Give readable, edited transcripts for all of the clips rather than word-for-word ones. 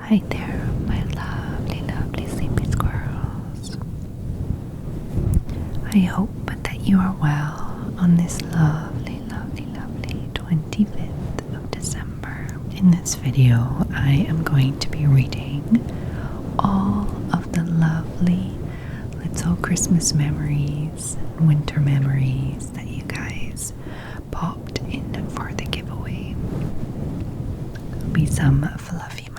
Hi there, my lovely, lovely sleepy squirrels. I hope that you are well on this lovely, lovely, lovely 25th of December. In this video, I am going to be reading all of the lovely little Christmas memories and winter memories that you guys popped in for the giveaway. There'll be some fluffy mic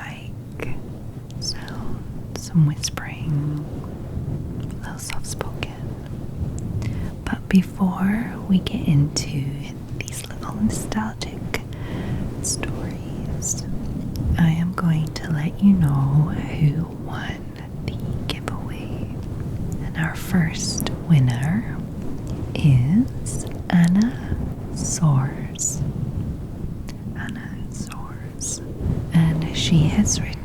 sounds, some whispering, a little soft spoken. But before we get into these little nostalgic stories, I am going to let you know who won the giveaway. And our first winner is Anna Soares. Anna Soares. And she has written,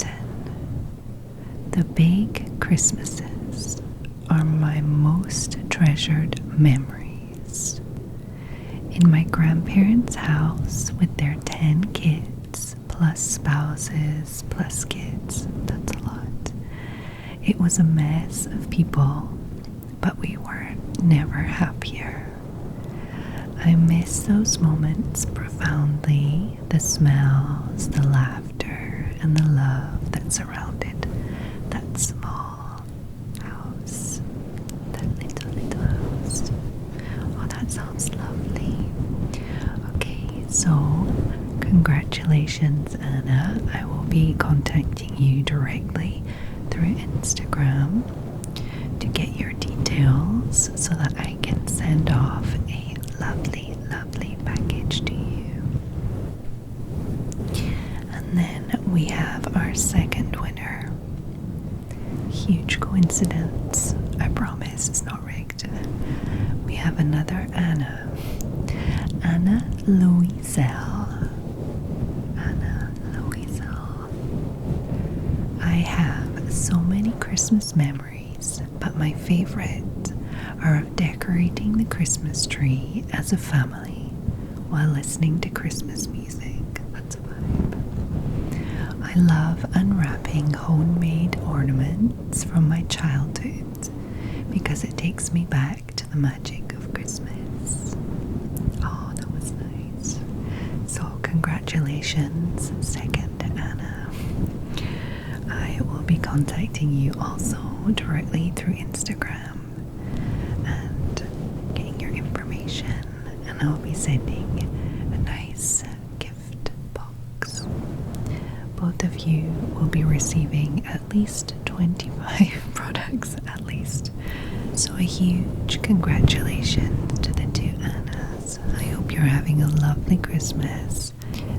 "The big Christmases are my most treasured memories. In my grandparents' house with their 10 kids, plus spouses, plus kids, that's a lot. It was a mess of people, but we were never happier. I miss those moments profoundly, the smells, the laughter, and the love that surrounded that small house, that little house." Oh, that sounds lovely. Okay, so congratulations, Anna. I will be contacting you directly through Instagram to get your details so that I can send off a lovely, lovely package to you. And then we have our second winner. Huge coincidence. I promise it's not rigged. We have another Anna. Anna Louiselle. Anna Louiselle. I have so many Christmas memories, but my favorite are of decorating the Christmas tree as a family while listening to Christmas music. That's a vibe. I love unwrapping homemade ornaments from my childhood because it takes me back to the magic of Christmas. Oh, that was nice. So congratulations, second Anna. I will be contacting you also directly through Instagram and getting your information, and I'll be sending a nice gift box. Both of you will be receiving at least 25 products at least. So a huge congratulations to the two Annas. I hope you're having a lovely Christmas,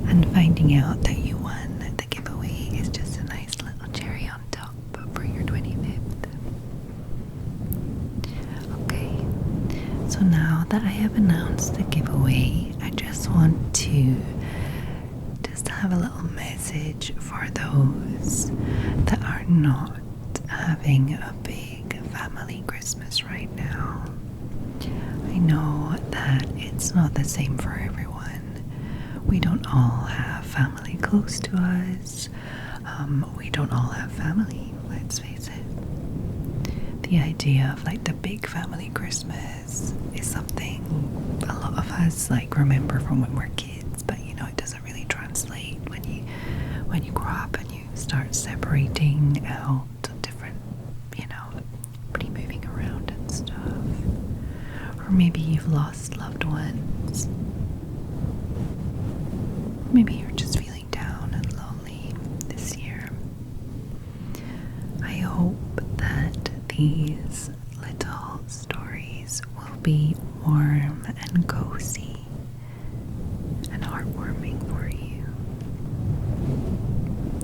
and finding out that you won the giveaway is just a nice little cherry on top for your 25th. Okay, so now that I have announced the giveaway, I just want to have a little message for those that are not having a big family Christmas right now. I know that it's not the same for everyone. We don't all have family close to us. We don't all have family, let's face it. The idea of like the big family Christmas is something a lot of us like remember from when we're kids, but you know, it doesn't really translate when you grow up and you start separating out different, you know, pretty moving around and stuff. Or maybe you've lost loved ones. Maybe you're just feeling down and lonely this year. I hope that these little stories will be warm and cozy and heartwarming for you.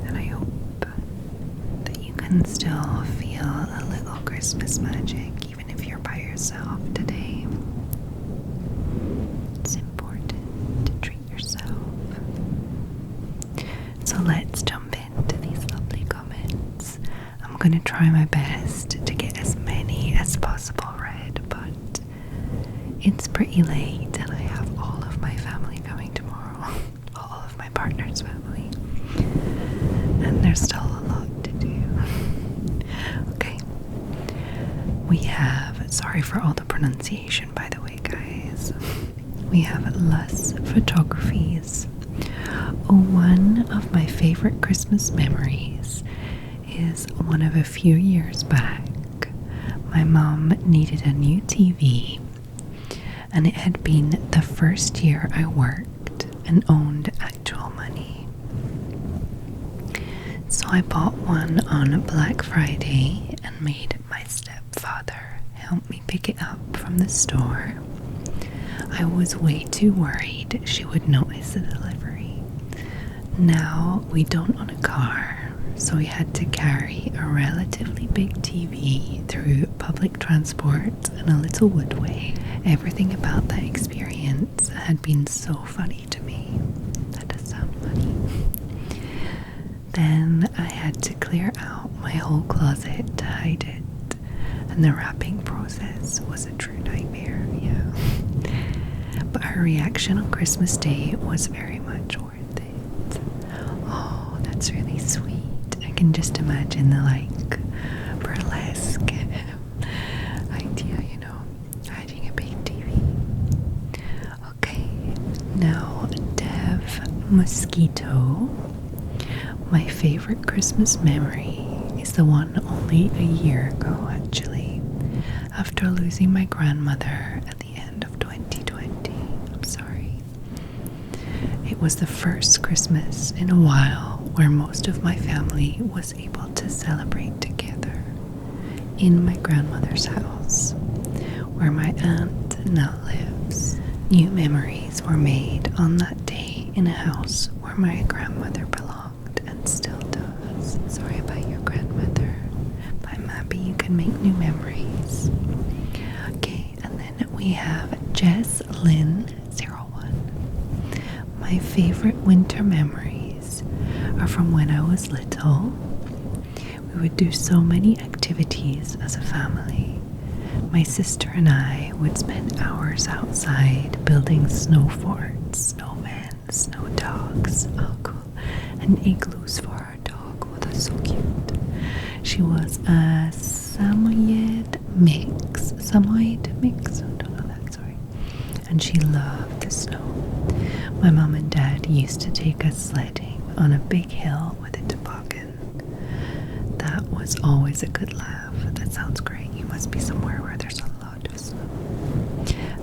And I hope that you can still feel a little Christmas magic even if you're by yourself today. It's important to treat yourself. So let's jump into these lovely comments. I'm going to try my best to get as many as possible read, but it's pretty late and I have all of my family coming tomorrow. All of my partner's family. And there's still a lot have, sorry for all the pronunciation by the way, guys. We have Less Photographies. One of my favorite Christmas memories is one of a few years back. My mom needed a new TV, and it had been the first year I worked and owned actual money. So I bought one on Black Friday and made my stepfather help me pick it up from the store. I was way too worried she would notice the delivery. Now we don't own a car, so we had to carry a relatively big TV through public transport and a little woodway. Everything about that experience had been so funny to me. That does sound funny. Then I had to clear out my whole closet to hide it, and the wrapping process was a true nightmare, yeah. But her reaction on Christmas Day was very much worth it. Oh, that's really sweet. I can just imagine the burlesque idea, hiding a big TV. Okay, now Dev Mosquito. My favorite Christmas memory is the one only a year ago, actually, after losing my grandmother at the end of 2020. I'm sorry. It was the first Christmas in a while where most of my family was able to celebrate together in my grandmother's house, where my aunt now lives. New memories were made on that day in a house where my grandmother belonged and still does. Sorry about your grandmother, but I'm happy you can make new memories. Okay, and then we have Jess Lynn 01. My favorite winter memories are from when I was little. We would do so many activities as a family. My sister and I would spend hours outside building snow forts, snowmen, snow dogs, oh cool, and igloos for our dog. Oh, that's so cute. She was a Samoyed mix. I don't know that, sorry. And she loved the snow. My mom and dad used to take us sledding on a big hill with a toboggan. That was always a good laugh. That sounds great. You must be somewhere where there's a lot of snow.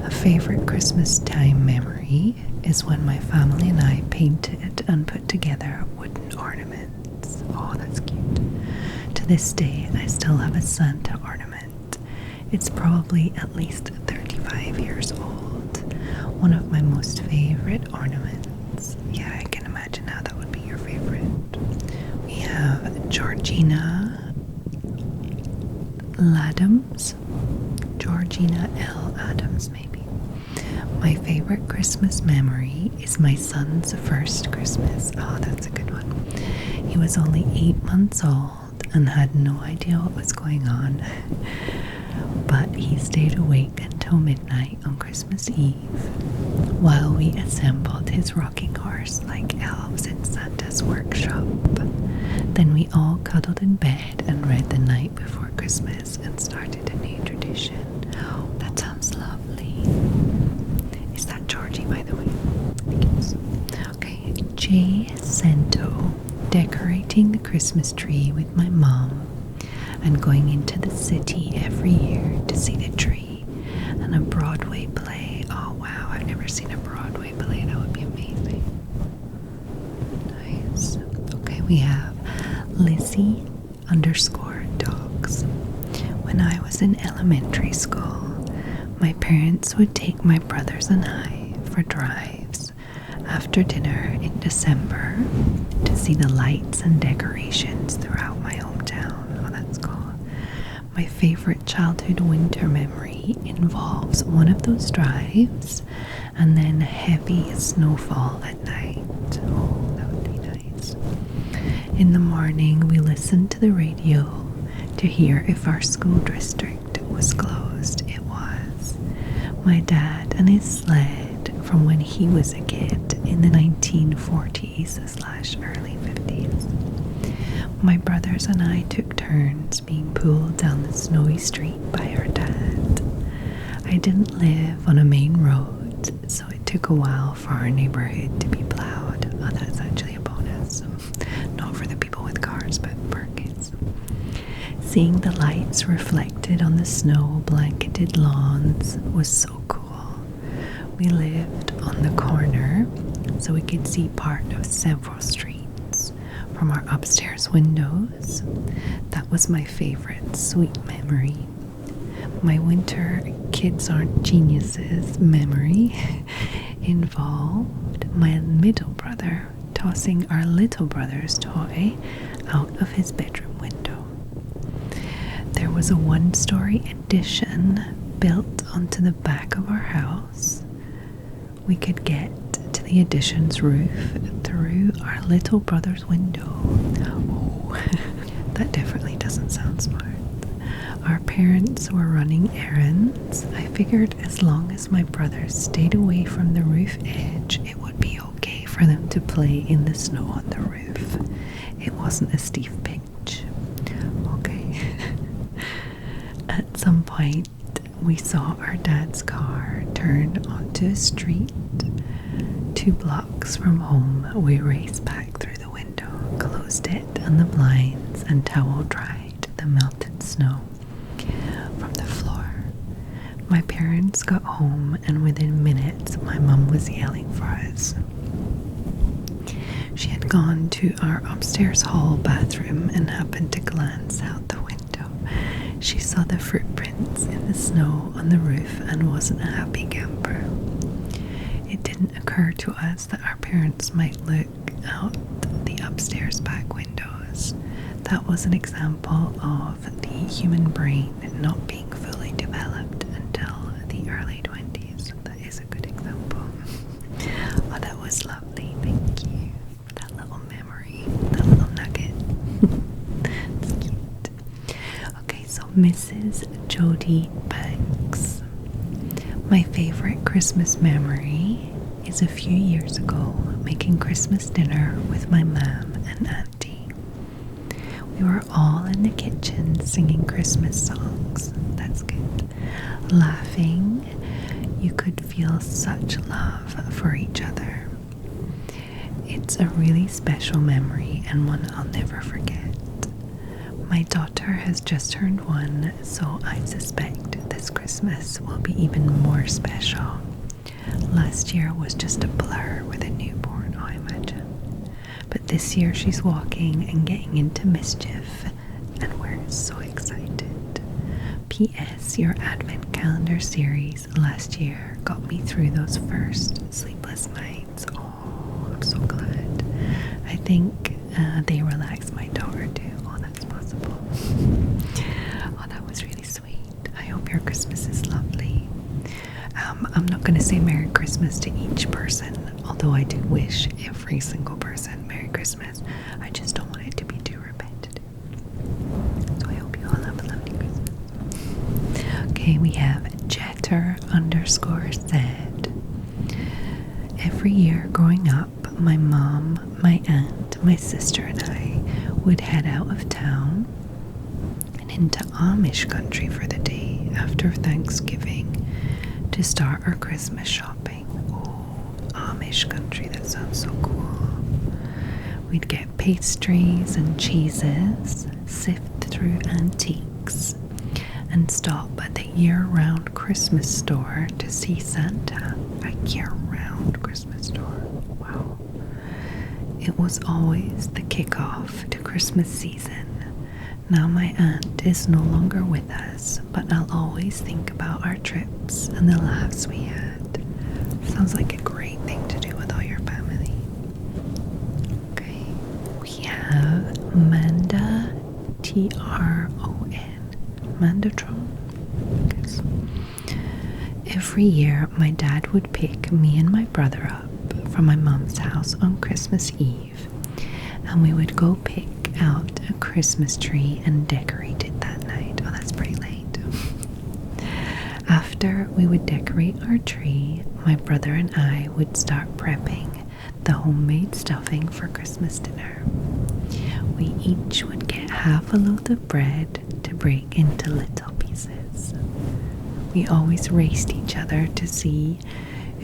A favorite Christmas time memory is when my family and I painted and put together wooden ornaments. Oh, that's cute. To this day, I still have a Santa ornament. It's probably at least 35 years old. One of my most favorite ornaments. Yeah, I can imagine how that would be your favorite. We have Georgina Adams. Georgina L. Adams, maybe. My favorite Christmas memory is my son's first Christmas. Oh, that's a good one. He was only 8 months old and had no idea what was going on. But he stayed awake until midnight on Christmas Eve while we assembled his rocking horse like elves in Santa's workshop. Then we all cuddled in bed and read The Night Before Christmas and started a new tradition. Oh, that sounds lovely. Is that Georgie, by the way? I think it is. Okay, Jay Sento, decorating the Christmas tree with my mom and going into the city every year to see the tree and a Broadway play. Oh wow, I've never seen a Broadway play. That would be amazing. Nice. Okay, we have Lizzie _dogs. When I was in elementary school, my parents would take my brothers and I for drives after dinner in December to see the lights and decorations throughout my hometown. Oh, that's cool. My favorite childhood winter memory involves one of those drives and then heavy snowfall at night. Oh, that would be nice. In the morning, we listened to the radio to hear if our school district was closed. It was. My dad and his sled from when he was a kid in the 1940s/early 50s. My brothers and I took turns being pulled down the snowy street by our dad. I didn't live on a main road, so it took a while for our neighborhood to be plowed. Oh, that's actually a bonus. Not for the people with cars, but for kids. Seeing the lights reflected on the snow-blanketed lawns was so cool. We lived on the corner, so we could see part of several streets from our upstairs windows. That was my favorite sweet memory. My winter kids aren't geniuses memory involved my middle brother tossing our little brother's toy out of his bedroom window. There was a one-story addition built onto the back of our house. We could get to the addition's roof through our little brother's window. Oh, that definitely doesn't sound smart. Our parents were running errands. I figured as long as my brothers stayed away from the roof edge, it would be okay for them to play in the snow on the roof. It wasn't a steep pitch. Okay. At some point, we saw our dad's car turn onto a street 2 blocks from home. We raced back through the window, closed it and the blinds, and towel dried the melted snow from the floor. My parents got home, and within minutes, my mum was yelling for us. She had gone to our upstairs hall bathroom and happened to glance out the window. She saw the footprints in the snow on the roof and wasn't a happy camper. It didn't occur to us that our parents might look out the upstairs back windows. That was an example of the human brain not being fully developed until the early 20s. That is a good example. Oh, that was lovely. Thank you for that little memory, that little nugget. It's cute. Okay, so Mrs. Jody Banks. My favorite Christmas memory is a few years ago making Christmas dinner with my mom and auntie. We were all in the kitchen singing Christmas songs. That's good. Laughing. You could feel such love for each other. It's a really special memory and one I'll never forget. My daughter has just turned 1, so I suspect this Christmas will be even more special. Last year was just a blur with a newborn, I imagine. But this year she's walking and getting into mischief, and we're so excited. P.S. Your Advent Calendar series last year got me through those first sleepless nights. Oh, I'm so glad. I think they relaxed my daughter too. Oh, that's possible. Oh, that was really sweet. I hope your Christmas is lovely. I'm not going to say Merry Christmas to each person, although I do wish every single person Merry Christmas. I just don't want it to be too repetitive. So I hope you all have a lovely Christmas. Okay, we have Jetter_said. Every year growing up, my mom, my aunt, my sister and I would head out of town and into Amish country for the day after Thanksgiving to start our Christmas shopping. Oh, Amish country, that sounds so cool. We'd get pastries and cheeses, sift through antiques, and stop at the year-round Christmas store to see Santa. A year-round Christmas store. Wow. It was always the kickoff to Christmas season. Now my aunt is no longer with us, but I'll always think about our trips and the laughs we had. Sounds like a great thing to do with all your family. Okay, we have Manda Tron. Mandatron, I guess. Every year, my dad would pick me and my brother up from my mom's house on Christmas Eve, and we would go pick out a Christmas tree and decorate it that night. Oh, that's pretty late. After we would decorate our tree, my brother and I would start prepping the homemade stuffing for Christmas dinner. we each would get half a loaf of bread to break into little pieces. We always raced each other to see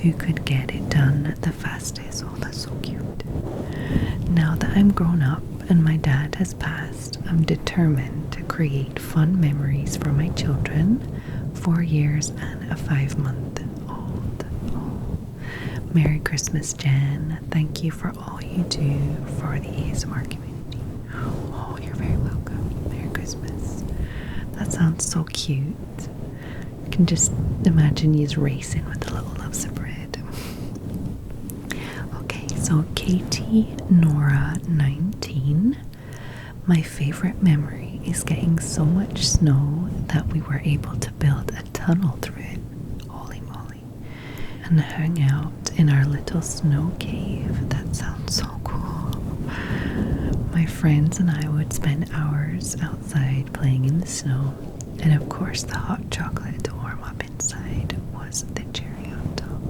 who could get it done the fastest. Oh, that's so cute. Now that I'm grown up and my dad has passed, I'm determined to create fun memories for my children, 4 years and a 5-month-old. Oh. Merry Christmas, Jen. Thank you for all you do for the ASMR community. Oh, you're very welcome. Merry Christmas. That sounds so cute. I can just imagine you racing with the little loaves of bread. Okay, so Katie Nora 19. My favorite memory is getting so much snow that we were able to build a tunnel through it. Holy moly. And hang out in our little snow cave. That sounds so cool. My friends and I would spend hours outside playing in the snow. And of course, the hot chocolate to warm up inside was the cherry on top.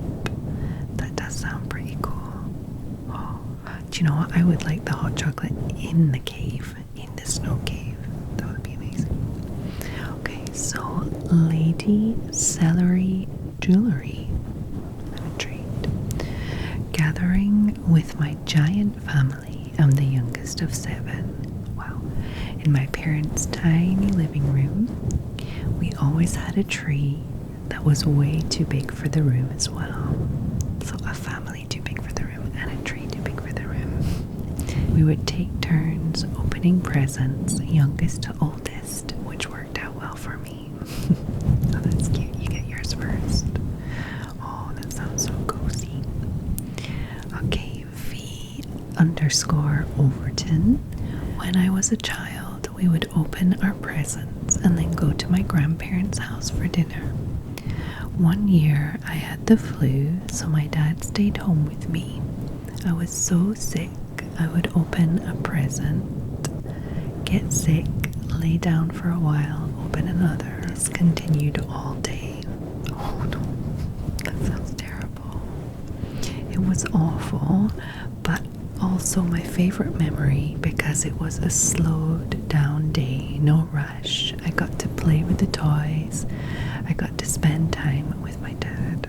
That does sound pretty cool. Oh, do you know what? I would like the hot chocolate in the cave, in the snow cave. That would be amazing. Okay, so Lady Celery Jewelry. I'm intrigued. Gathering with my giant family. I'm the youngest of 7. Wow. In my parents' tiny living room, we always had a tree that was way too big for the room as well. So a family too big for the room and a tree too big for the room. We would take turns opening presents, youngest to oldest, which worked out well for me. Oh, that's cute. You get yours first. Oh, that sounds so cozy. Okay, V_Overton. When I was a child, we would open our presents and then go to my grandparents' house for dinner. One year I had the flu, so my dad stayed home with me. I was so sick, I would open a present, get sick, lay down for a while, open another. This continued all day. Oh no, that sounds terrible. It was awful, but also my favorite memory because it was a slowed down day, no rush. I got to play with the toys. I got to spend time with my dad.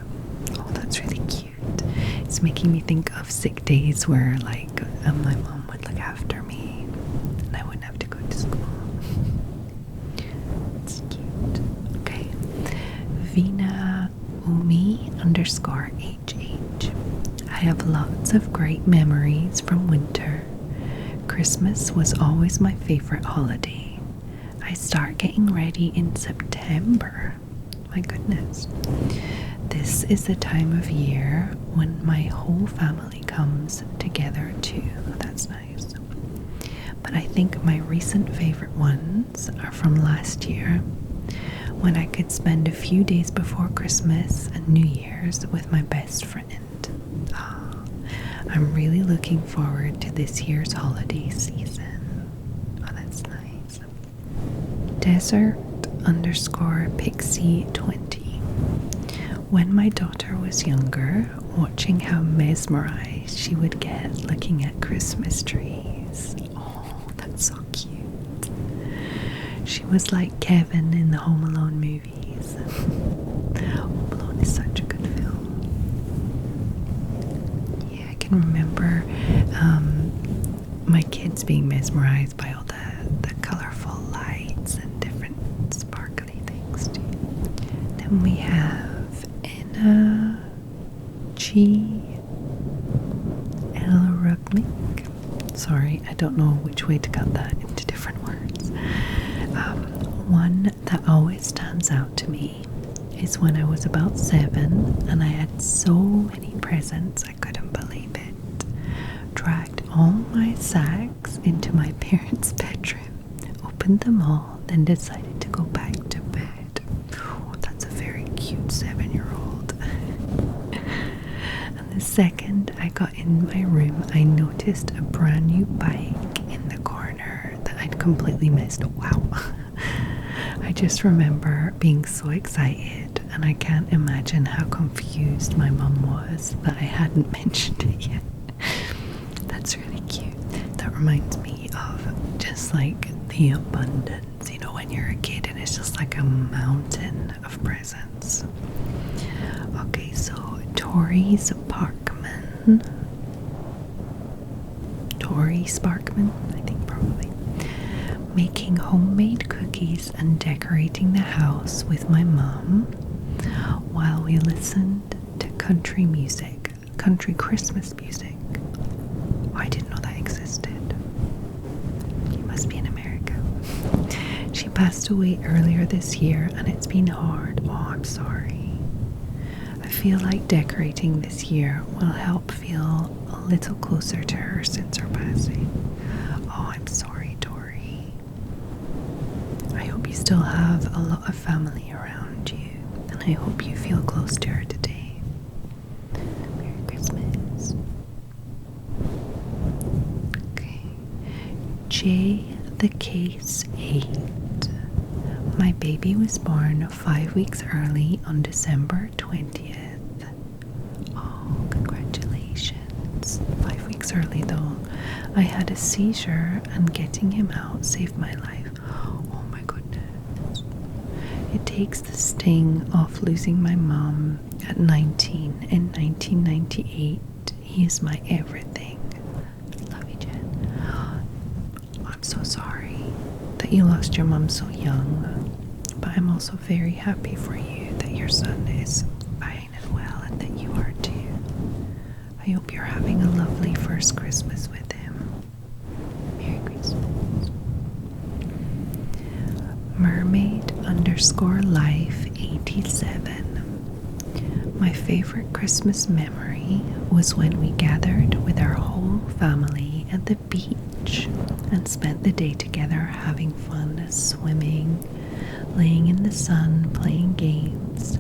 Oh, that's really cute. It's making me think of sick days where like my mom would look after me and I wouldn't have to go to school. It's cute. Okay. Vina Umi_HH. I have lots of great memories from winter. Christmas was always my favorite holiday. I start getting ready in September. My goodness. This is the time of year when my whole family comes together too. That's nice. But I think my recent favorite ones are from last year when I could spend a few days before Christmas and New Year's with my best friend. I'm really looking forward to this year's holiday season. Oh, that's nice. Desert_Pixie20. When my daughter was younger, watching how mesmerized she would get looking at Christmas trees. Oh, that's so cute. She was like Kevin in the Home Alone movies. Home Alone is such a good film. Yeah, I can remember my kids being mesmerized by all the colorful lights and different sparkly things too. Then we have Anna G. Heartwarming. Sorry, I don't know which way to cut that into different words. One that always stands out to me is when I was about 7 and I had so many presents I couldn't believe it. Dragged all my sacks into my parents' bedroom, opened them all, then decided to go back to bed. Oh, that's a very cute 7-year-old. And the second I got in my room, I noticed a brand new bike in the corner that I'd completely missed. Wow. I just remember being so excited, and I can't imagine how confused my mum was that I hadn't mentioned it yet. That's really cute. That reminds me of just like the abundance, you know, when you're a kid and it's just like a mountain of presents. Okay, so Tori Sparkman, I think probably, making homemade cookies and decorating the house with my mum while we listened to country Christmas music. Oh, I didn't know that existed. You must be in America. She passed away earlier this year and it's been hard. Oh, I'm sorry. I feel like decorating this year will help feel a little closer to her since her passing. Oh, I'm sorry, Tori. I hope you still have a lot of family around you, and I hope you feel close to her today. Merry Christmas. Okay. J the Case 8. My baby was born 5 weeks early on December 20th. Oh, congratulations. 5 weeks early though. I had a seizure and getting him out saved my life. Oh my goodness. It takes the sting off losing my mom at 19 in 1998. He is my everything. Love you, Jen. I'm so sorry that you lost your mom so young, but I'm also very happy for you that your son is fine and well and that you are too. I hope you're having a lovely first Christmas with him. Merry Christmas. Mermaid_life87. My favorite Christmas memory was when we gathered with our whole family at the beach and spent the day together having fun swimming, laying in the sun, playing games,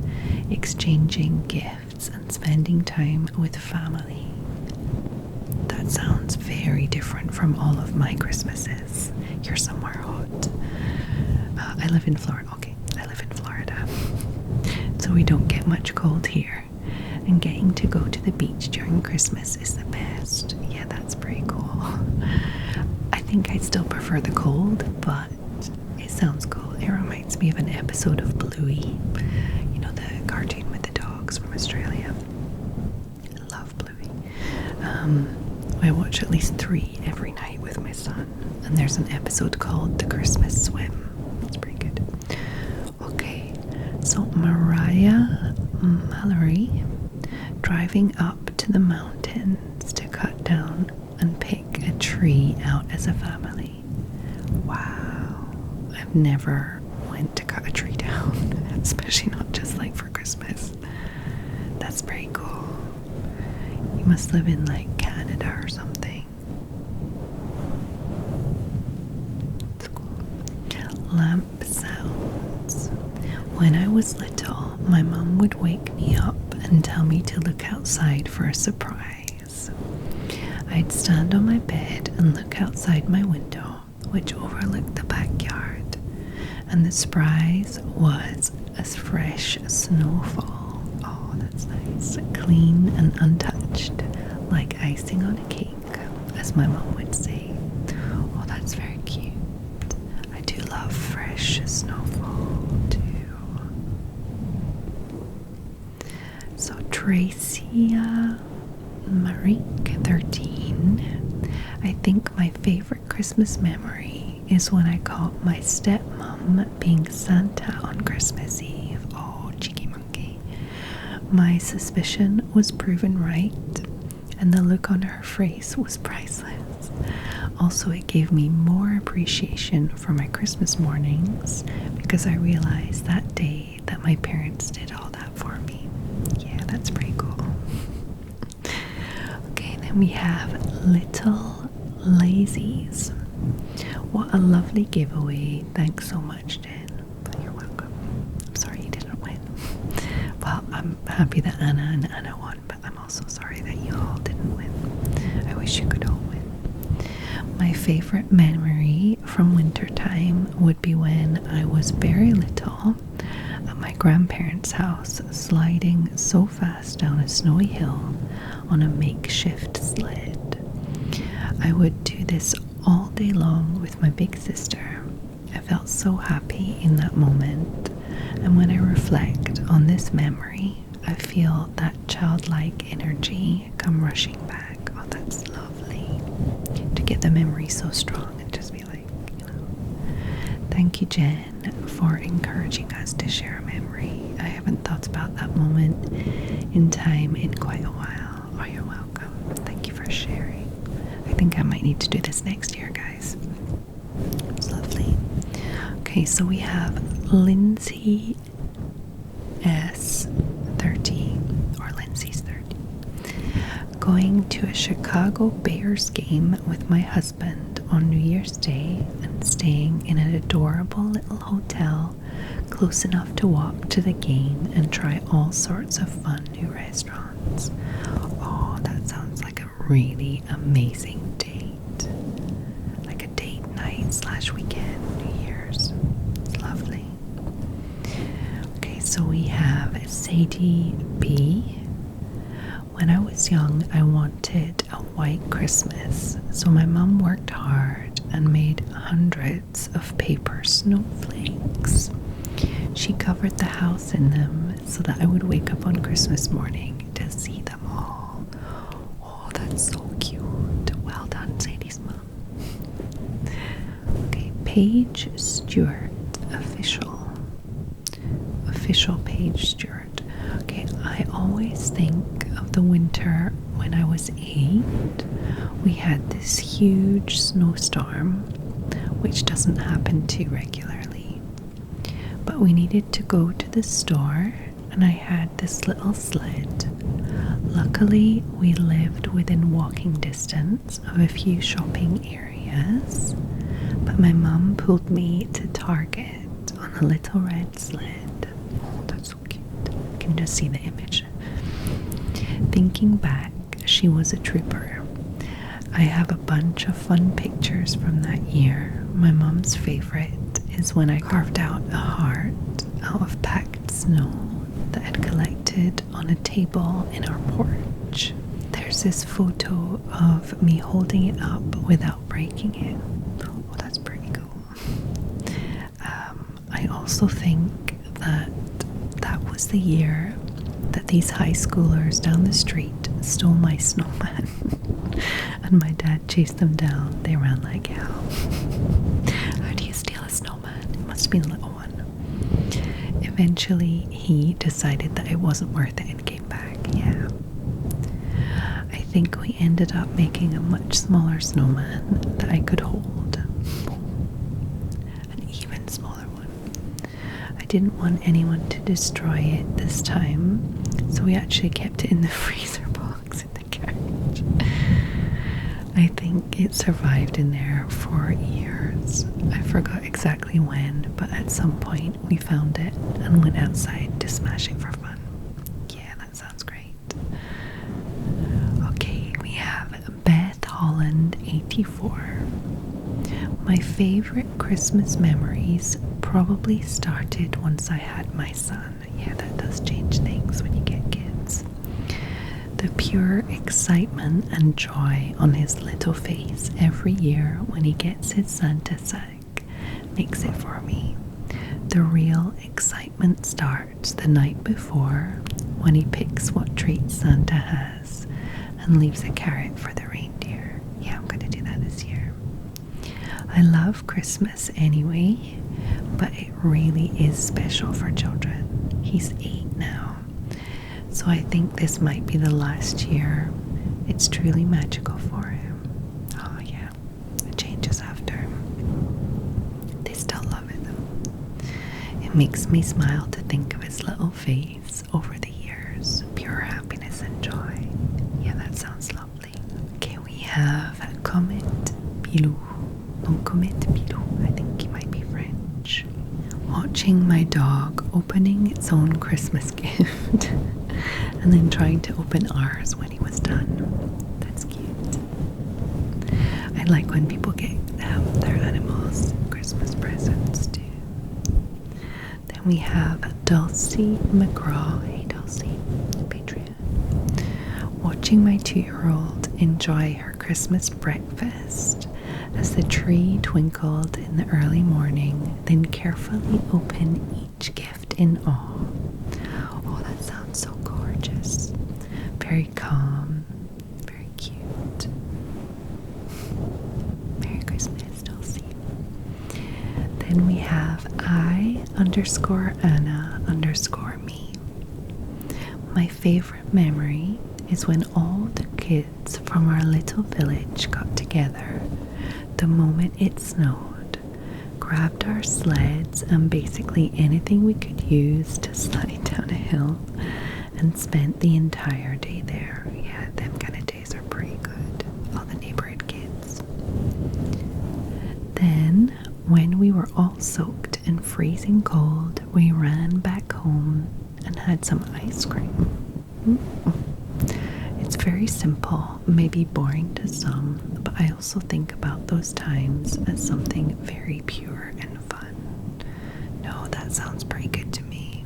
exchanging gifts, and spending time with family. That sounds very different from all of my Christmases. You're somewhere hot. I live in Florida. Okay, I live in Florida. So we don't get much cold here. And getting to go to the beach during Christmas is the best. Yeah, that's pretty cool. I think I still prefer the cold, but it sounds cool. It reminds me of an episode of Bluey. You know, the cartoon with the dogs from Australia. I love Bluey. I watch at least 3 every night with my son. And there's an episode called The Christmas Swim. It's pretty good. Okay, so Mariah Mallory, driving up to the mountains to cut down and pick a tree out as a family. Wow, I've never went to cut a tree down, especially not just like for Christmas. That's pretty cool. You must live in like Canada or something. It's cool. Lamp sounds. When I was little, my mom would wake me up and tell me to look outside for a surprise. I'd stand on my bed and look outside my window, which overlooked the backyard, and the surprise was a fresh snowfall. Oh, that's nice. Clean and untouched, like icing on a cake, as my mom would say. Oh, that's very cute. I do love fresh snowfall too. So Tracia Marique 13. I think my favorite Christmas memory is when I caught my stepmom being Santa on Christmas Eve. Oh, cheeky monkey. My suspicion was proven right, and the look on her face was priceless. Also, it gave me more appreciation for my Christmas mornings because I realized that day that my parents did all that for me. Yeah, that's pretty cool. Okay, then we have Little Lazies. What a lovely giveaway. Thanks so much, Jen. You're welcome. I'm sorry you didn't win. Well, I'm happy that Anna and Anna won, but I'm also sorry that you all didn't win. I wish you could all win. My favorite memory from wintertime would be when I was very little at my grandparents' house, sliding so fast down a snowy hill on a makeshift sled. I would do this all day long with my big sister. I felt so happy in that moment, and when I reflect on this memory, I feel that childlike energy come rushing back. Oh, that's lovely to get the memory so strong and just be like, Thank you, Jen, for encouraging us to share a memory. I haven't thought about that moment in time in quite a while. Oh, you're welcome. Thank you for sharing. I think I might need to do this next year, guys. It's lovely. Okay, so we have Lindsay S30, or Lindsay's 30. Going to a Chicago Bears game with my husband on New Year's Day and staying in an adorable little hotel close enough to walk to the game and try all sorts of fun new restaurants. Oh, that sounds like a really amazing date. Like a date night / weekend, New Year's. It's lovely. Okay, so we have Sadie B. When I was young, I wanted a white Christmas, so my mum worked hard and made hundreds of paper snowflakes. She covered the house in them so that I would wake up on Christmas morning to see them all. Oh, that's so cute. Well done, Sadie's mum. Okay, Paige Stewart, official Paige Stewart. Okay, I always think of the winter when I was 8. We had this huge snowstorm, which doesn't happen too regularly. But we needed to go to the store, and I had this little sled. Luckily, we lived within walking distance of a few shopping areas, but my mum pulled me to Target on a little red sled. Oh, that's so cute. I can just see the image. Thinking back, she was a trooper. I have a bunch of fun pictures from that year. My mum's favorite is when I carved out a heart out of packed snow that I'd collected on a table in our porch. There's this photo of me holding it up without breaking it. Oh, that's pretty cool. I also think that was the year that these high schoolers down the street stole my snowman and my dad chased them down. They ran like hell. How do you steal a snowman? It must have been a little one. Eventually he decided that it wasn't worth it and came back. Yeah. I think we ended up making a much smaller snowman that I could hold. An even smaller one. I didn't want anyone to destroy it this time, so we actually kept it in the freezer box in the garage. I think it survived in there for years. I forgot exactly when, but at some point we found it and went outside to smash it for fun. Yeah, that sounds great. Okay, we have Beth Holland 84. My favorite Christmas memories probably started once I had my son. Yeah, that does change things when you get kids. The pure excitement and joy on his little face every year when he gets his Santa sack makes it for me. The real excitement starts the night before when he picks what treats Santa has and leaves a carrot for the reindeer. Yeah, I'm going to do that this year. I love Christmas anyway, but it really is special for children. He's 8 now, so I think this might be the last year it's truly magical for him. Oh yeah, it changes after. They still love it though. It makes me smile to think of his little face over the years. Pure happiness and joy. Yeah, that sounds lovely. Okay, we have Comet Bilou. No, Comet Bilou. I think he might be French. Watching my dog opening its own Christmas gift and then trying to open ours when he was done. That's cute. I like when people get their animals Christmas presents too. Then we have Dulcie McGraw. Hey Dulcie, Patreon. Watching my 2-year-old enjoy her Christmas breakfast as the tree twinkled in the early morning, then carefully open each gift in awe. Oh, that sounds so gorgeous. Very calm, very cute. Merry Christmas, Dulcie. Then we have I_Anna_me. My favorite memory is when all the kids from our little village got together the moment it snowed, grabbed our sleds and basically anything we could use to slide down a hill, and spent the entire day there. Yeah, them kind of days are pretty good. All the neighborhood kids. Then, when we were all soaked and freezing cold, we ran back home and had some ice cream. It's very simple, maybe boring to some, but I also think about those times as something very pure and fun. No, that sounds pretty good to me.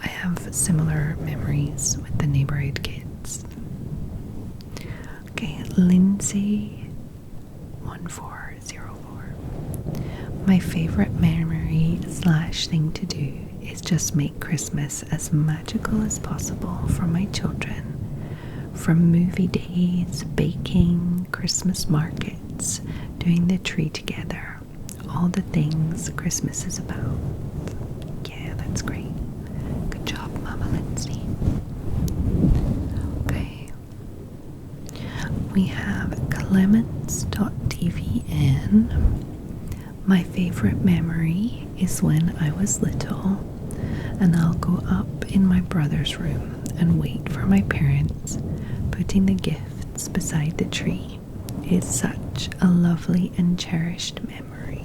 I have similar memories with the neighborhood kids. Okay, Lindsay1404. My favorite memory / thing to do is just make Christmas as magical as possible for my children. From movie days, baking, Christmas markets, doing the tree together. All the things Christmas is about. Yeah, that's great. Good job, Mama Lindsay. Okay. We have Clements.tvn. My favorite memory is when I was little and I'll go up in my brother's room and wait for my parents, putting the gifts beside the tree. It's such a lovely and cherished memory.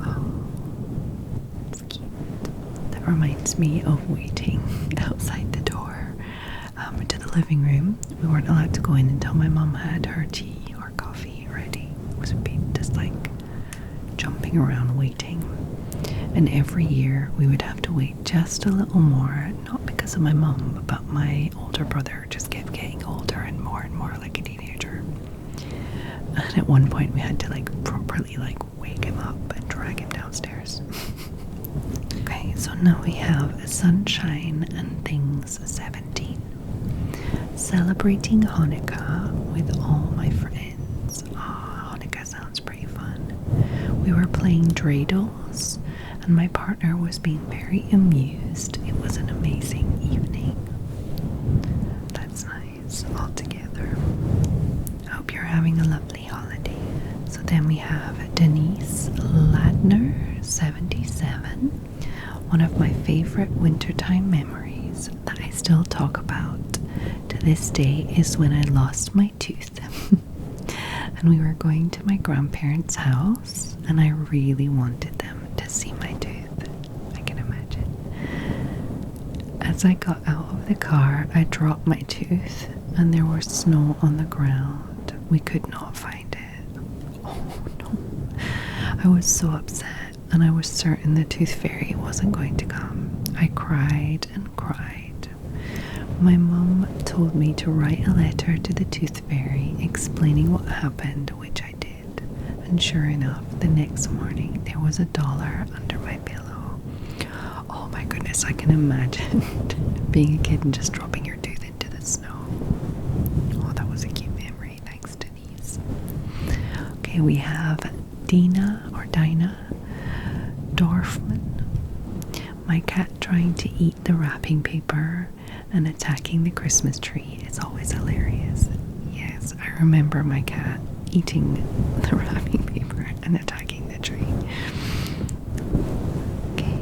Oh, it's cute. That reminds me of waiting outside the door to the living room. We weren't allowed to go in until my mom had her tea or coffee ready. It was just like jumping around waiting. And every year we would have to wait just a little more, not because of my mum, but my older brother just kept getting older and more like a teenager. And at one point we had to properly wake him up and drag him downstairs. Okay, so now we have Sunshine and Things 17. Celebrating Hanukkah with all my friends. Oh, Hanukkah sounds pretty fun. We were playing dreidels and my partner was being very amused. It was an amazing evening. That's nice, all together. I hope you're having a lovely holiday. So then we have Denise Ladner, 77. One of my favorite wintertime memories that I still talk about to this day is when I lost my tooth. And we were going to my grandparents' house and I really wanted them to see my tooth. I can imagine. As I got out of the car, I dropped my tooth and there was snow on the ground. We could not find it. Oh no. I was so upset and I was certain the tooth fairy wasn't going to come. I cried and cried. My mum told me to write a letter to the tooth fairy explaining what happened, which I did. And sure enough, the next morning there was $1 under my pillow. Oh my goodness, I can imagine being a kid and just dropping your tooth into the snow. Oh, that was a cute memory. Thanks, Denise. Okay, we have Dinah Dorfman. My cat trying to eat the wrapping paper and attacking the Christmas tree is always hilarious. Yes, I remember my cat eating the wrapping paper and attacking the tree. Okay,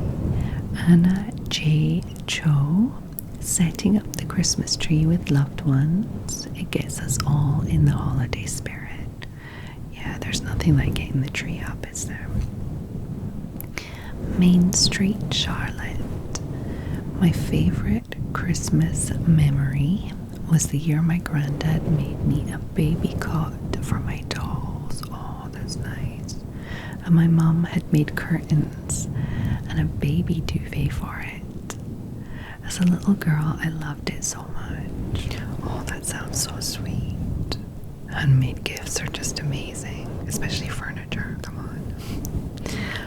Anna J. Cho, setting up the Christmas tree with loved ones. It gets us all in the holiday spirit. Yeah, there's nothing like getting the tree up, is there? Main Street, Charlotte. My favorite Christmas memory was the year my granddad made me a baby cot for my dolls. Oh, that's nice. And my mom had made curtains and a baby duvet for it. As a little girl, I loved it so much. Oh, that sounds so sweet. Handmade gifts are just amazing, especially furniture. Come on.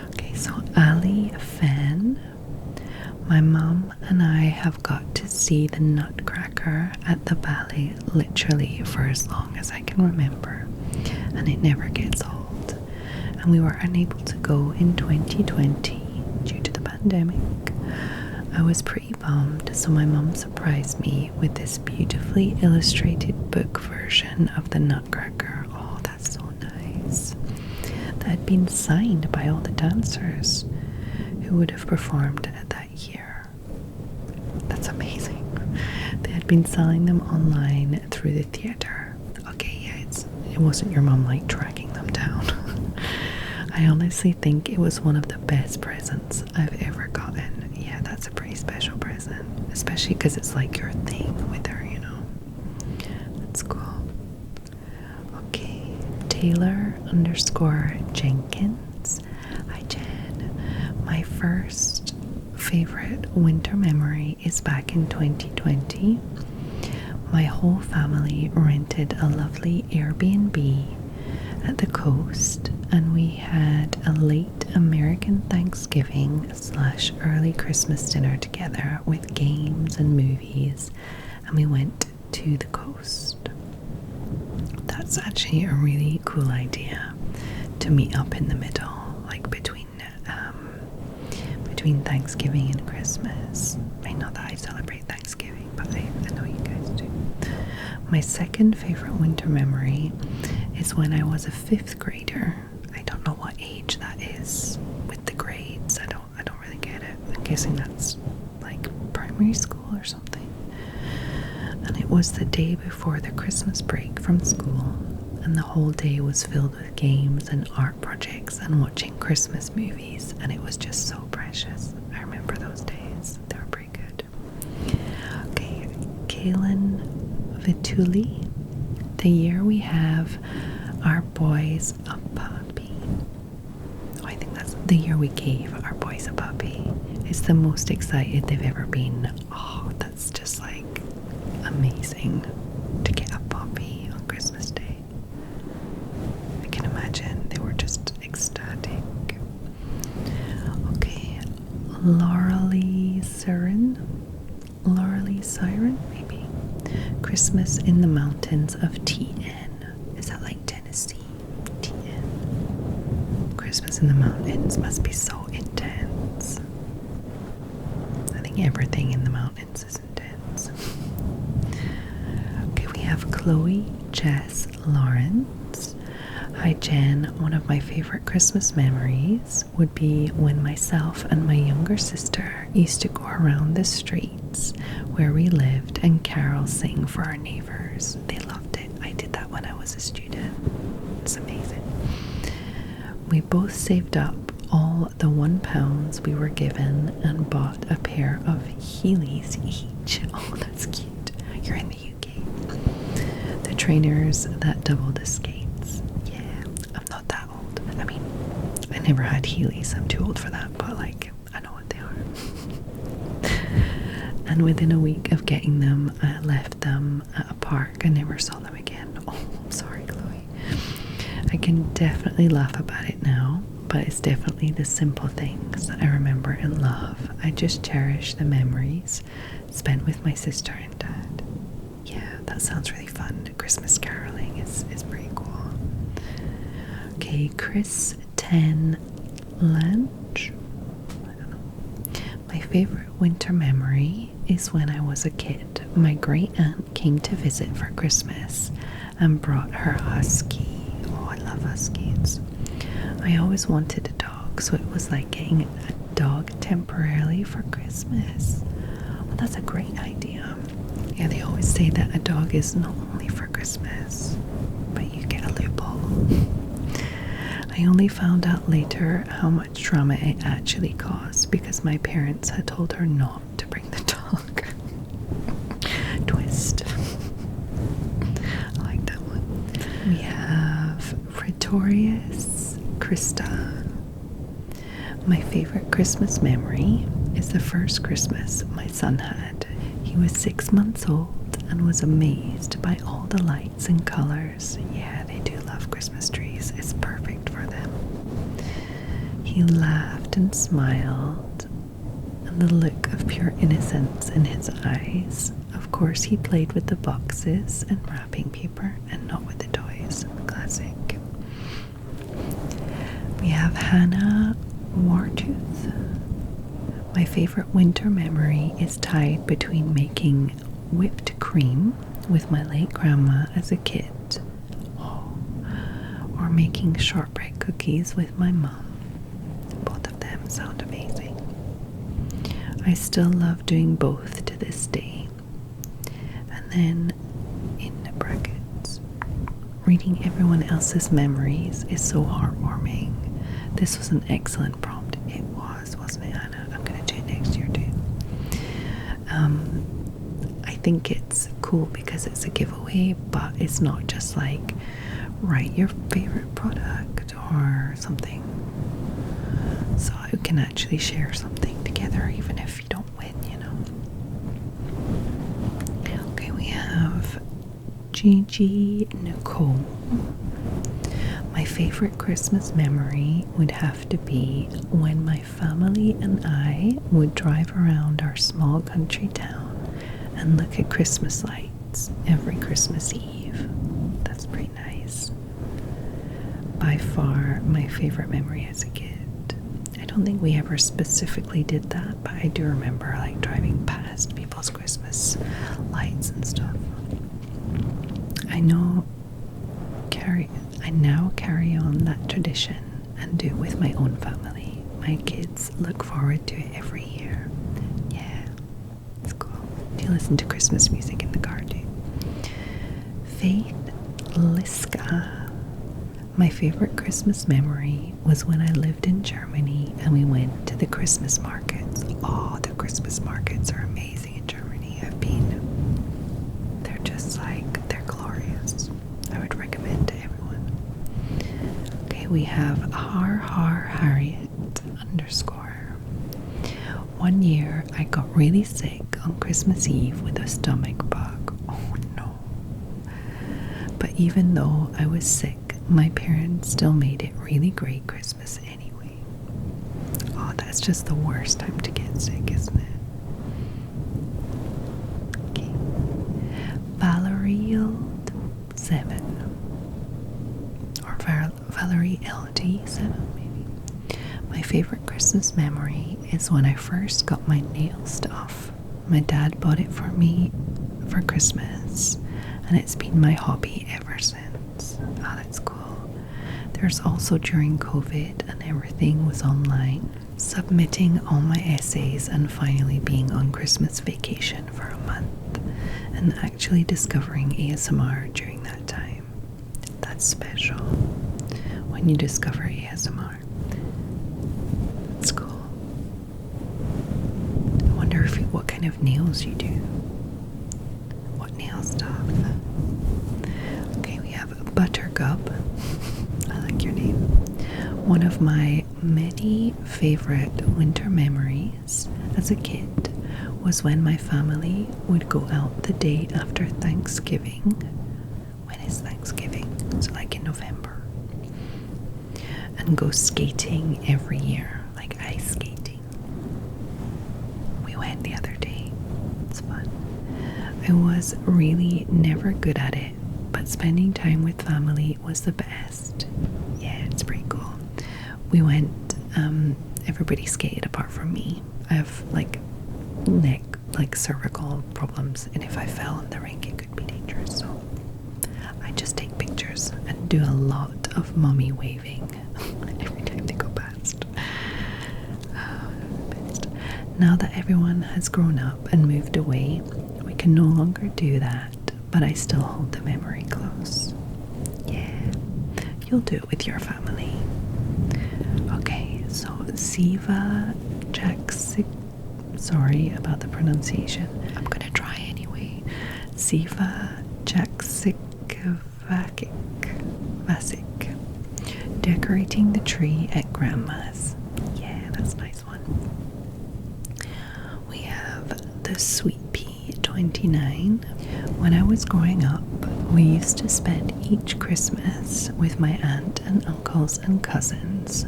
Okay, so Ali Fan. My mum and I have got to see the Nutcracker at the ballet literally for as long as I can remember, and it never gets old. And we were unable to go in 2020 due to the pandemic. I was pretty bummed, so my mum surprised me with this beautifully illustrated book version of the Nutcracker. Oh, that's so nice. That had been signed by all the dancers who would have performed at that year. That's amazing. They had been selling them online through the theatre. Okay, yeah, it wasn't your mum like tracking them down. I honestly think it was one of the best presents I've ever gotten. Yeah, that's a pretty special present, especially because it's like your thing with her, you know. That's cool. Okay, Taylor_Jenkins. Hi, Jen. My first favorite winter memory is back in 2020. My whole family rented a lovely Airbnb at the coast, and we had a late American Thanksgiving / early Christmas dinner together with games and movies, and we went to the coast. That's actually a really cool idea, to meet up in the middle, like between Thanksgiving and Christmas. I mean, not that I celebrate Thanksgiving, but I know you guys do. My second favorite winter memory is when I was a 5th grader. I don't know what age that is with the grades. I don't really get it. I'm guessing that's like primary school or something. And it was the day before the Christmas break from school, and the whole day was filled with games and art projects and watching Christmas movies, and it was just so precious. I remember those days. They were pretty good. Okay, Kaylin Vituli. The year we have our boys a puppy. Oh, I think that's the year we gave our boys a puppy. It's the most excited they've ever been. Oh, that's just like amazing to get a puppy on Christmas Day. I can imagine they were just ecstatic. Okay, Lauralee Siren, maybe. Christmas in the mountains of TN. Is that like Tennessee? TN. Christmas in the mountains must be so intense. I think everything in the mountains is intense. Okay, we have Chloe Jess Lawrence. Hi Jen, one of my favorite Christmas memories would be when myself and my younger sister used to go around the streets where we lived and carol sing for our neighbors. They loved it. I did that when I was a student. It's amazing. We both saved up all the £1 we were given and bought a pair of Heelys each. Oh, that's cute. You're in the UK. The trainers that doubled as skates. Yeah, I'm not that old. I mean, I never had Heelys. I'm too old for that, but like, I know what they are. And within a week of getting them, I left them at a park and never saw them again. Oh, I'm sorry, Chloe. I can definitely laugh about it now, but it's definitely the simple things I remember and love. I just cherish the memories spent with my sister and dad. Yeah, that sounds really fun. Christmas caroling is pretty cool. Okay, Chris 10 Lunch. I don't know. My favorite winter memory is when I was a kid. My great aunt came to visit for Christmas and brought her husky. Oh, I love huskies. I always wanted a dog, so it was like getting a dog temporarily for Christmas. Well, that's a great idea. Yeah, they always say that a dog is not only for Christmas, but you get a loophole. I only found out later how much trauma it actually caused because my parents had told her not to bring the dog. Twist. I like that one. We have Pretorius Krista. My favorite Christmas memory is the first Christmas my son had. He was 6 months old and was amazed by all the lights and colors. Yeah, they do love Christmas trees. It's perfect for them. He laughed and smiled, and the look of pure innocence in his eyes. Of course, he played with the boxes and wrapping paper and not with the toys. Classic. We have Hannah Wartooth. My favorite winter memory is tied between making whipped cream with my late grandma as a kid, or making shortbread cookies with my mom. Both of them sound amazing. I still love doing both to this day. And then in the brackets, reading everyone else's memories is so heartwarming. This was an excellent prompt. It was, wasn't it, Anna? I'm going to do it next year too. I think it's cool because it's a giveaway, but it's not just like write your favorite product or something. So you can actually share something together even if you don't win, you know. Okay, we have Gigi Nicole. My favorite Christmas memory would have to be when my family and I would drive around our small country town and look at Christmas lights every Christmas Eve. That's pretty nice. By far my favorite memory as a kid. I don't think we ever specifically did that, but I do remember like driving past people's Christmas lights and stuff. I now carry on that tradition and do it with my own family. My kids look forward to it every year. Yeah, it's cool. Do you listen to Christmas music in the car too? Faith Liska. My favorite Christmas memory was when I lived in Germany and we went to the Christmas markets. Oh, the Christmas markets are amazing in Germany. I've been. They're just like, they're glorious. I would recommend to everyone. Okay, we have Harriet _. One year I got really sick on Christmas Eve with a stomach bug. Oh no. But even though I was sick, my parents still made it really great Christmas anyway. Oh, that's just the worst time to get sick, isn't it? Okay. Valerie 7. Or Valerie LD 7 maybe. My favorite Christmas memory is when I first got my nails off. My dad bought it for me for Christmas, and it's been my hobby ever since. Oh, that's cool. There's also during COVID and everything was online, submitting all my essays and finally being on Christmas vacation for a month and actually discovering ASMR during that time. That's special when you discover ASMR. It's cool. I wonder what kind of nails you do. What nail stuff? Okay, we have Buttercup. I like your name. One of my many favorite winter memories as a kid was when my family would go out the day after Thanksgiving. When is Thanksgiving? So like in November. And go skating every year, like ice skating. We went the other day. It's fun. I was really never good at it, but spending time with family was the best. Yeah, it's pretty cool. We went, everybody skated apart from me. I have like cervical problems, and if I fell in the rink it could be dangerous, so I just take pictures and do a lot of mummy waving every time they go past. Now that everyone has grown up and moved away, we can no longer do that, but I still hold the memory close. Yeah, you'll do it with your family. Okay, so Siva Jaksik, sorry about the pronunciation. I'm gonna try anyway. Siva Jaksikvasic. Decorating the tree at Grandma's. Yeah, that's a nice one. We have the Sweet Pea 29. When I was growing up, we used to spend each Christmas with my aunt and uncles and cousins.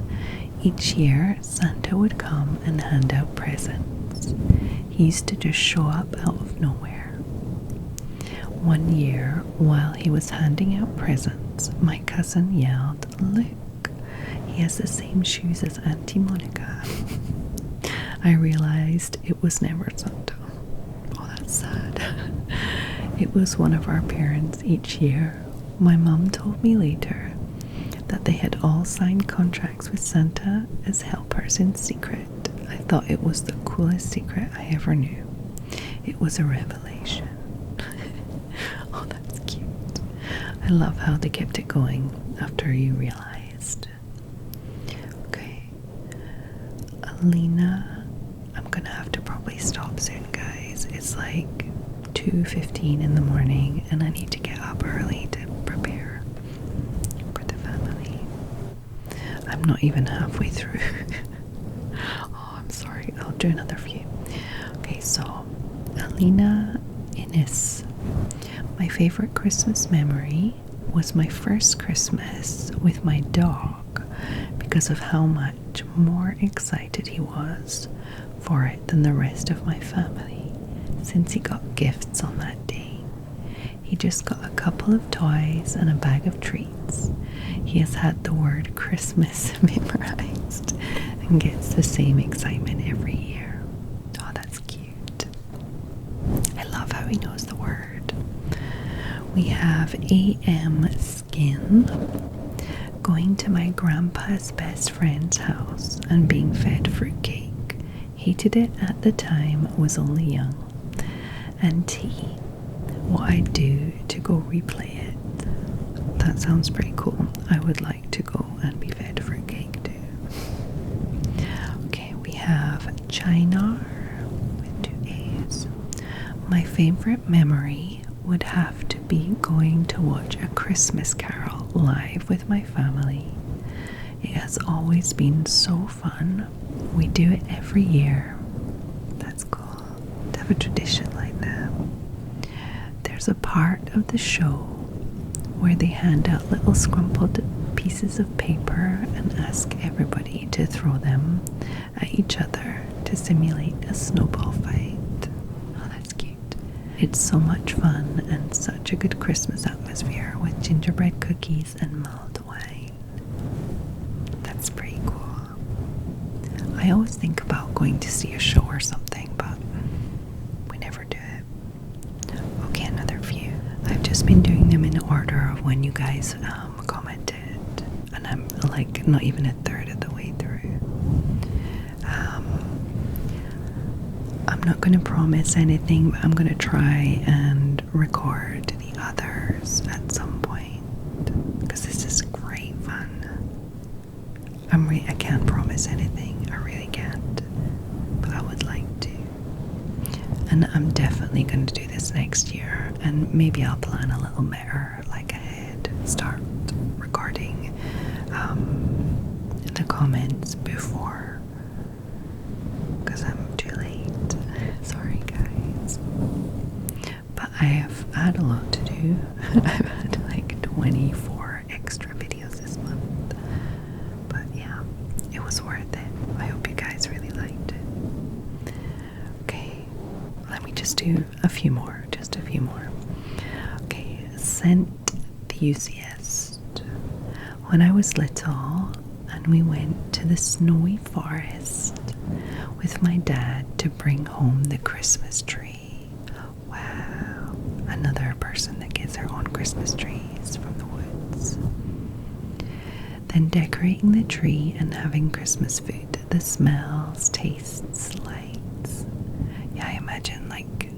Each year, Santa would come and hand out presents. He used to just show up out of nowhere. One year, while he was handing out presents, my cousin yelled, "Look, he has the same shoes as Auntie Monica." I realized it was never Santa. Oh, that's sad. It was one of our parents each year. My mum told me later that they had all signed contracts with Santa as helpers in secret. I thought it was the coolest secret I ever knew. It was a revelation. Oh, that's cute. I love how they kept it going after you realized. Okay. Alina, I'm gonna have to probably stop soon, guys. It's like 2:15 in the morning and I need to get up early to prepare for the family. I'm not even halfway through. Oh, I'm sorry. I'll do another few. Okay, so Alina Innes. My favorite Christmas memory was my first Christmas with my dog because of how much more excited he was for it than the rest of my family since he got gifts on that day. He just got a couple of toys and a bag of treats. He has had the word Christmas memorized and gets the same excitement every year. Oh, that's cute. I love how he knows the word. We have AM Skin going to my grandpa's best friend's house and being fed fruitcake. Hated it at the time, was only young. And tea. What I'd do to go replay it. That sounds pretty cool. I would like to go and be fed fruitcake too. Okay, we have China with 2 A's. My favorite memory would have to be going to watch A Christmas Carol live with my family. It has always been so fun. We do it every year. That's cool to have a tradition like that. There's a part of the show where they hand out little scrumpled pieces of paper and ask everybody to throw them at each other to simulate a snowball fight. It's so much fun and such a good Christmas atmosphere with gingerbread cookies and mulled wine. That's pretty cool. I always think about going to see a show or something, but we never do it. Okay, another few. I've just been doing them in order of when you guys commented, and I'm like not even a third of the way through. I'm not going to promise anything, but I'm going to try and record the others at some point because this is great fun. I can't promise anything, I really can't, but I would like to. And I'm definitely going to do this next year, and maybe I'll plan a little better, like ahead, start recording the comments before, because I'm too late. Sorry guys, but I have had a lot to do. I've had like 24 extra videos this month, but yeah, it was worth it. I hope you guys really liked it. Okay, let me just do a few more, just a few more. Okay, Scent Enthusiast. When I was little and we went to the snowy forest with my dad to bring home the Christmas tree. Wow, another person that gets their own Christmas trees from the woods. Then decorating the tree and having Christmas food, the smells, tastes, lights. Yeah, I imagine like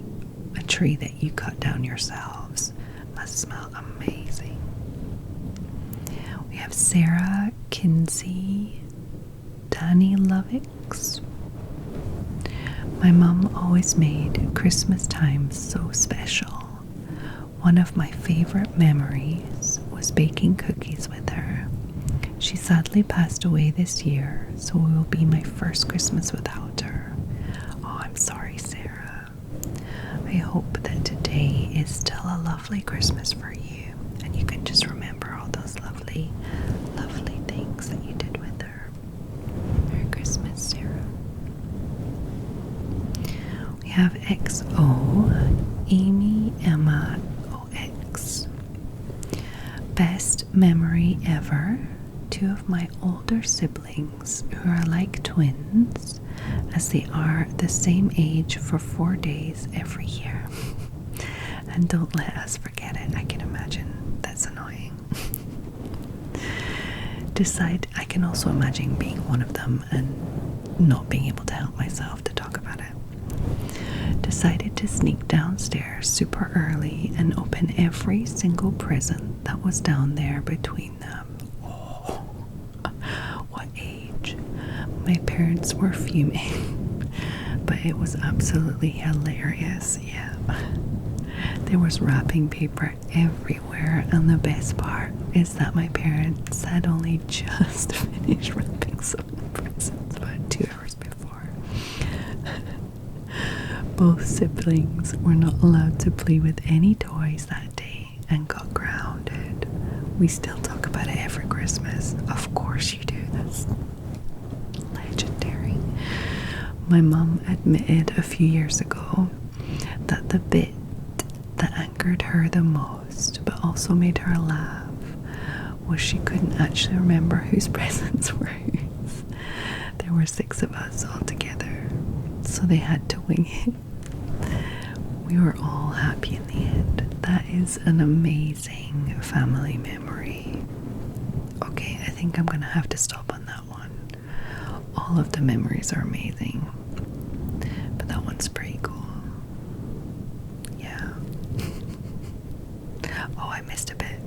a tree that you cut down yourselves must smell amazing. We have Sarah Kinsey, Danny Lovix. My mum always made Christmas time so special. One of my favorite memories was baking cookies with her. She sadly passed away this year, so it will be my first Christmas without her. Oh, I'm sorry, Sarah. I hope that today is still a lovely Christmas for you, and you can just remember all those lovely, lovely things that you did with her. Merry Christmas, Sarah. We have XO, Amy Emma OX. Best memory ever. 2 of my older siblings, who are like twins, as they are the same age for 4 days every year. And don't let us forget it. I can imagine that's annoying. I can also imagine being one of them and not being able to help myself to talk about it. Decided to sneak downstairs super early and open every single present that was down there between them. Oh, what age? My parents were fuming, but it was absolutely hilarious. Yeah. There was wrapping paper everywhere, and the best part is that my parents had only just finished wrapping some presents about 2 hours before. Both siblings were not allowed to play with any toys that day and got grounded. We still talk about it every Christmas. Of course you do. That's legendary. My mum admitted a few years ago that the bit that angered her the most, but also made her laugh, was she couldn't actually remember whose presents were whose. There were 6 of us all together, so they had to wing it. We were all happy in the end. That is an amazing family memory. Okay, I think I'm gonna have to stop on that one. All of the memories are amazing, but that one's pretty cool. Yeah. Oh, I missed a bit.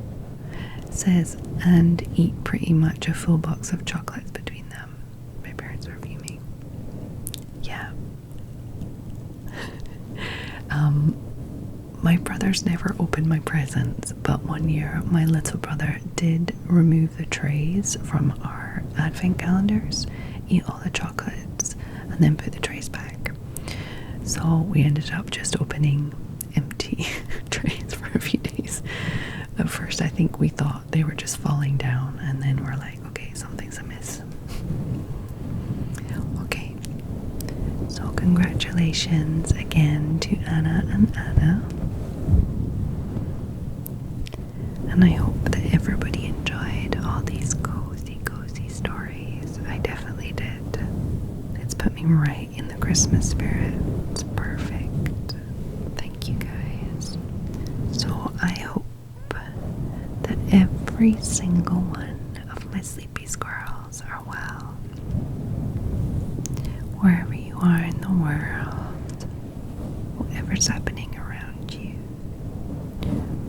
It says, and eat pretty much a full box of chocolates between them. My parents were fuming. Yeah. My brothers never opened my presents, but one year my little brother did remove the trays from our advent calendars, eat all the chocolates, and then put the trays back. So we ended up just opening empty trays for a few days. At first I think we thought they were just falling down, and then we're like, okay, something's amiss. Okay, so congratulations again to Anna and Anna. And I hope that everybody enjoyed all these cozy stories. I definitely did. It's put me right in the Christmas spirit. It's perfect. Thank you guys. So I hope that every single one of my sleepy squirrels are well. Wherever you are in the world, whatever's happening around you,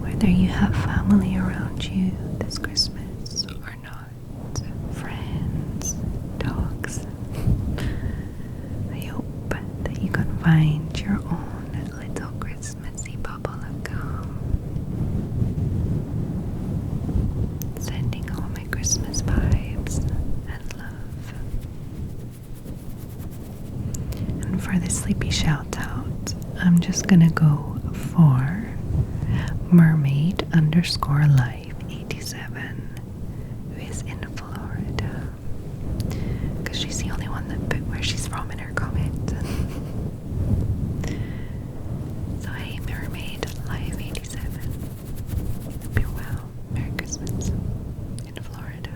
whether you have family around you this Christmas or not, friends, dogs, I hope that you can find your own little Christmassy bubble of calm. Sending all my Christmas vibes and love. And for the sleepy shout out, I'm just gonna go for mermaid_life87, who is in Florida, because she's the only one that put where she's from in her comment. So hey, mermaid life 87, hope you're well. Merry Christmas in Florida.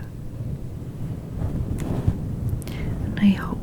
And I hope